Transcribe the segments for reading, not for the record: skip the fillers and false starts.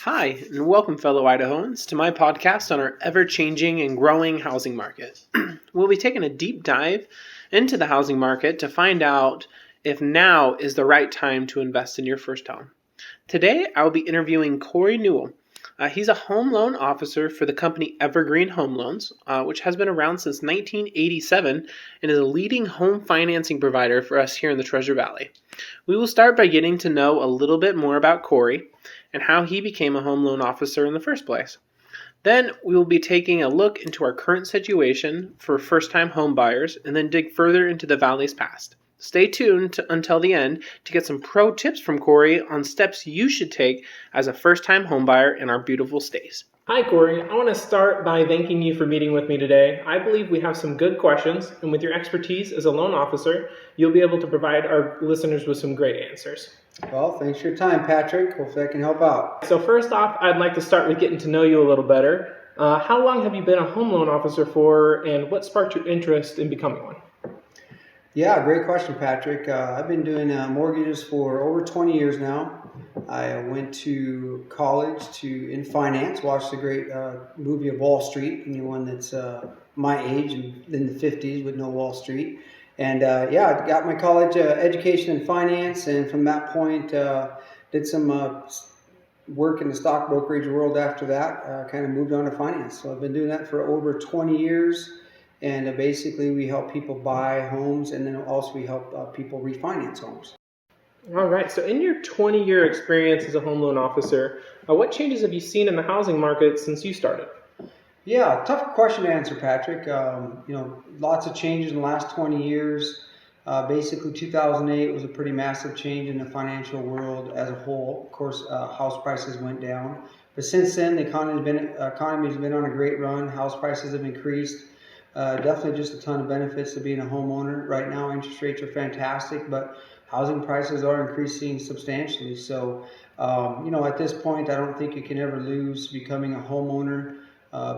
Hi, and welcome, fellow Idahoans, to my podcast on our ever changing and growing housing market. We'll be taking a deep dive into the housing market to find out if now is the right time to invest in your first home. Today, I'll be interviewing Corey Newell. He's a home loan officer for the company Evergreen Home Loans, which has been around since 1987 and is a leading home financing provider for us here in the Treasure Valley. We will start by getting to know a little bit more about Corey and how he became a home loan officer in the first place. Then we will be taking a look into our current situation for first-time home buyers and then dig further into the Valley's past. Stay tuned until the end to get some pro tips from Corey on steps you should take as a first-time homebuyer in our beautiful state. Hi, Corey. I want to start by thanking you for meeting with me today. I believe we have some good questions, and with your expertise as a loan officer, you'll be able to provide our listeners with some great answers. Well, thanks for your time, Patrick. Hopefully I can help out. So first off, I'd like to start with getting to know you a little better. How long have you been a home loan officer for, and what sparked your interest in becoming one? Yeah, great question, Patrick. I've been doing mortgages for over 20 years now. I went to college in finance, watched the great movie of Wall Street, anyone that's my age and in the 50s would know Wall Street. And I got my college education in finance, and from that point did some work in the stock brokerage world after that, kind of moved on to finance. So I've been doing that for over 20 years. And basically, we help people buy homes, and then also we help people refinance homes. All right. So in your 20-year experience as a home loan officer, what changes have you seen in the housing market since you started? Yeah, tough question to answer, Patrick. Lots of changes in the last 20 years. Basically, 2008 was a pretty massive change in the financial world as a whole. Of course, house prices went down. But since then, the economy has been on a great run. House prices have increased. Definitely just a ton of benefits to being a homeowner. Right now, interest rates are fantastic, but housing prices are increasing substantially. So, at this point, I don't think you can ever lose becoming a homeowner.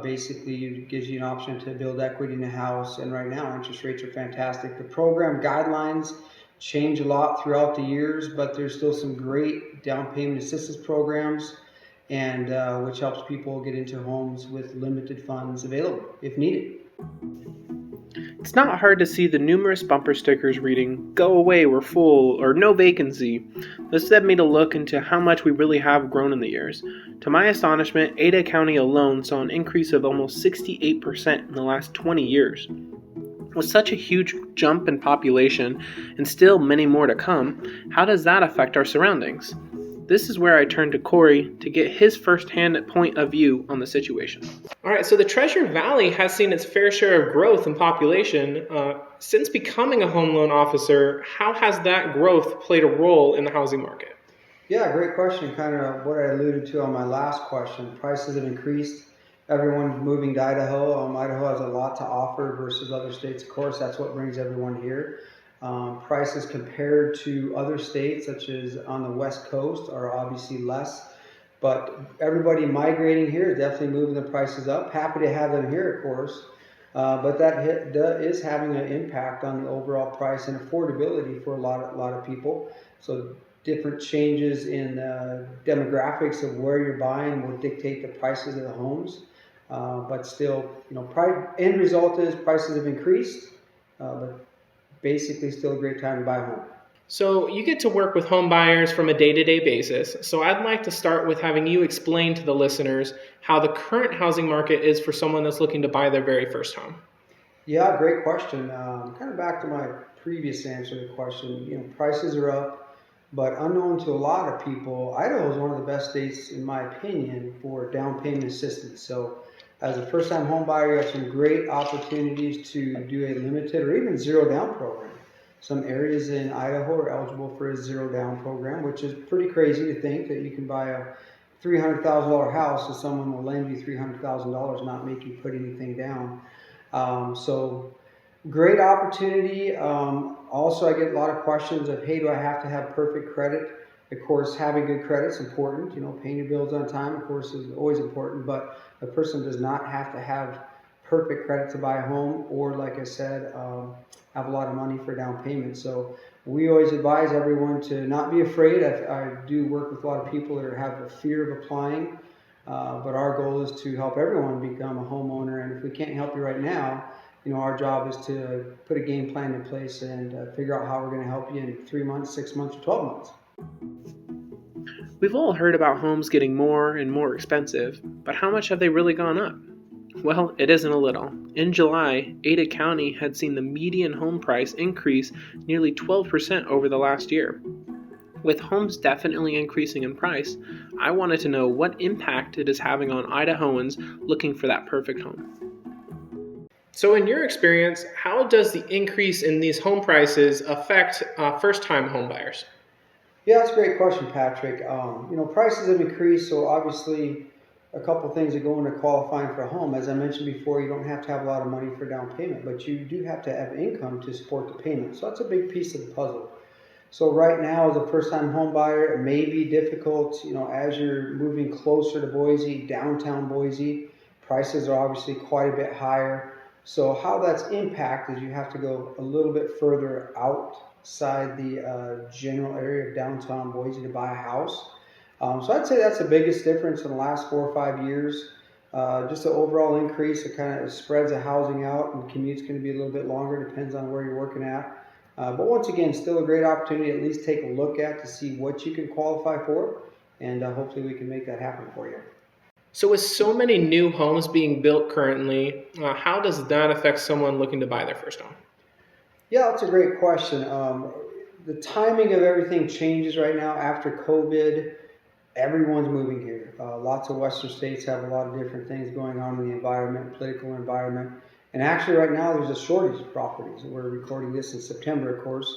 Basically, it gives you an option to build equity in a house, and right now, interest rates are fantastic. The program guidelines change a lot throughout the years, but there's still some great down payment assistance programs, and which helps people get into homes with limited funds available if needed. It's not hard to see the numerous bumper stickers reading, "Go away, we're full," or "No vacancy." This led me to look into how much we really have grown in the years. To my astonishment, Ada County alone saw an increase of almost 68% in the last 20 years. With such a huge jump in population, and still many more to come, how does that affect our surroundings? This is where I turn to Corey to get his first-hand point of view on the situation. All right, so the Treasure Valley has seen its fair share of growth in population. Since becoming a home loan officer, how has that growth played a role in the housing market? Yeah, great question. Kind of what I alluded to on my last question. Prices have increased. Everyone's moving to Idaho. Idaho has a lot to offer versus other states. Of course, that's what brings everyone here. Prices compared to other states, such as on the West Coast, are obviously less. But everybody migrating here is definitely moving the prices up. Happy to have them here, of course. But that is having an impact on the overall price and affordability for a lot of people. So different changes in demographics of where you're buying will dictate the prices of the homes. But still, end result is prices have increased, but basically still a great time to buy a home. So you get to work with home buyers from a day-to-day basis. So I'd like to start with having you explain to the listeners how the current housing market is for someone that's looking to buy their very first home. Yeah, great question. Kind of back to my previous answer to the question, prices are up, but unknown to a lot of people, Idaho is one of the best states, in my opinion, for down payment assistance. So as a first-time home buyer, you have some great opportunities to do a limited or even zero down program. Some areas in Idaho are eligible for a zero down program, which is pretty crazy to think that you can buy a $300,000 house and someone will lend you $300,000, not make you put anything down. So great opportunity. Also, I get a lot of questions of, hey, do I have to have perfect credit? Of course, having good credit is important. Paying your bills on time, of course, is always important, but a person does not have to have perfect credit to buy a home, or like I said, have a lot of money for down payment. So we always advise everyone to not be afraid. I do work with a lot of people that have a fear of applying, but our goal is to help everyone become a homeowner. And if we can't help you right now, our job is to put a game plan in place and figure out how we're going to help you in 3 months, 6 months, or 12 months. We've all heard about homes getting more and more expensive, but how much have they really gone up? Well, it isn't a little. In July, Ada County had seen the median home price increase nearly 12% over the last year. With homes definitely increasing in price, I wanted to know what impact it is having on Idahoans looking for that perfect home. So in your experience, how does the increase in these home prices affect first-time home buyers? Yeah, that's a great question, Patrick. Prices have increased, so obviously a couple things that go into qualifying for a home. As I mentioned before, you don't have to have a lot of money for down payment, but you do have to have income to support the payment. So that's a big piece of the puzzle. So right now, as a first-time home buyer, it may be difficult, as you're moving closer to Boise, downtown Boise, prices are obviously quite a bit higher. So how that's impacted, you have to go a little bit further outside the general area of downtown Boise to buy a house. So I'd say that's the biggest difference in the last 4 or 5 years. Just the overall increase, it kind of spreads the housing out, and commute's going to be a little bit longer, depends on where you're working at. But once again, still a great opportunity to at least take a look at to see what you can qualify for, and hopefully we can make that happen for you. So with so many new homes being built currently, how does that affect someone looking to buy their first home? Yeah, that's a great question. The timing of everything changes right now after COVID. Everyone's moving here. Lots of Western states have a lot of different things going on in the environment, political environment. And actually right now there's a shortage of properties. We're recording this in September, of course.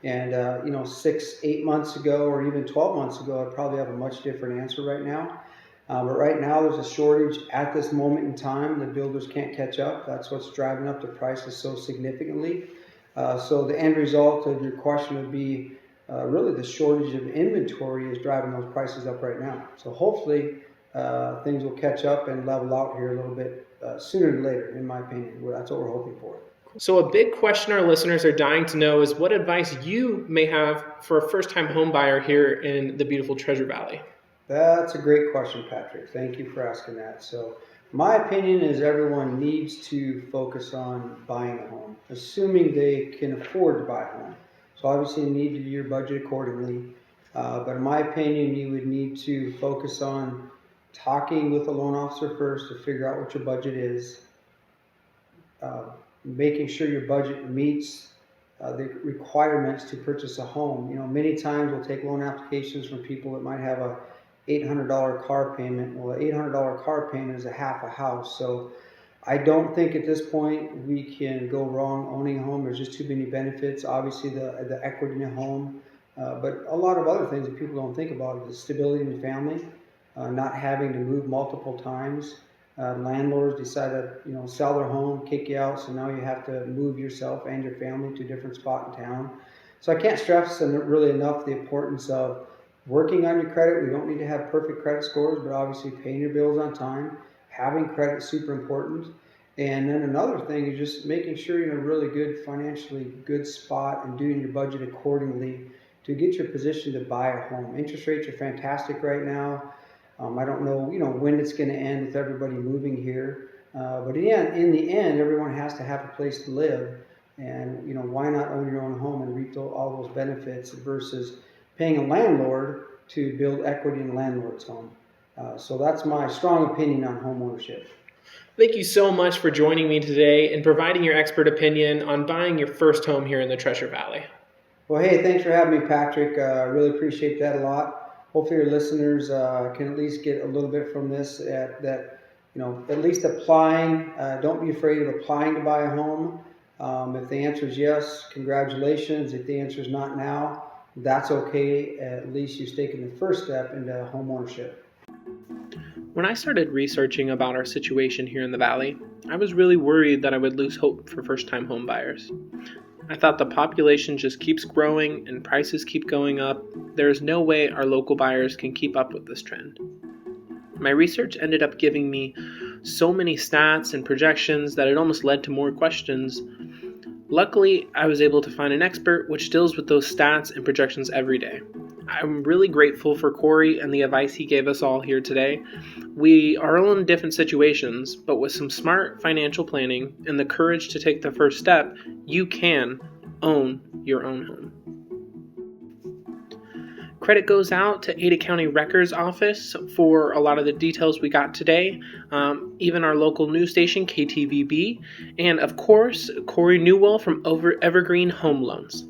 And 6, 8 months ago, or even 12 months ago, I'd probably have a much different answer right now. But right now there's a shortage at this moment in time. The builders can't catch up. That's what's driving up the prices so significantly. So the end result of your question would be really the shortage of inventory is driving those prices up right now. So hopefully things will catch up and level out here a little bit sooner than later, in my opinion. That's what we're hoping for. So a big question our listeners are dying to know is what advice you may have for a first-time home buyer here in the beautiful Treasure Valley. That's a great question, Patrick. Thank you for asking that. So my opinion is everyone needs to focus on buying a home, assuming they can afford to buy a home. So obviously you need to do your budget accordingly. But in my opinion, you would need to focus on talking with a loan officer first to figure out what your budget is, making sure your budget meets the requirements to purchase a home. Many times we'll take loan applications from people that might have a $800 car payment. Well, an $800 car payment is a half a house. So I don't think at this point we can go wrong owning a home. There's just too many benefits. Obviously the equity in a home, but a lot of other things that people don't think about is the stability in the family, not having to move multiple times. Landlords decide to sell their home, kick you out, so now you have to move yourself and your family to a different spot in town. So I can't stress really enough the importance of working on your credit. We don't need to have perfect credit scores, but obviously paying your bills on time, having credit is super important. And then another thing is just making sure you're in a really good, financially good spot and doing your budget accordingly to get your position to buy a home. Interest rates are fantastic right now. I don't know, when it's going to end with everybody moving here. But in the end, everyone has to have a place to live. And, why not own your own home and reap all those benefits versus paying a landlord to build equity in a landlord's home. So that's my strong opinion on home ownership. Thank you so much for joining me today and providing your expert opinion on buying your first home here in the Treasure Valley. Well, hey, thanks for having me, Patrick. I really appreciate that a lot. Hopefully your listeners can at least get a little bit from this, at least applying. Don't be afraid of applying to buy a home. If the answer is yes, congratulations. If the answer is not now, that's okay. At least you've taken the first step into home ownership. When I started researching about our situation here in the Valley, I was really worried that I would lose hope for first-time home buyers. I thought the population just keeps growing and prices keep going up. There is no way our local buyers can keep up with this trend. My research ended up giving me so many stats and projections that it almost led to more questions Luckily, I was able to find an expert which deals with those stats and projections every day. I'm really grateful for Corey and the advice he gave us all here today. We are all in different situations, but with some smart financial planning and the courage to take the first step, you can own your own home. Credit goes out to Ada County Records Office for a lot of the details we got today, even our local news station, KTVB, and of course, Corey Newell from Evergreen Home Loans.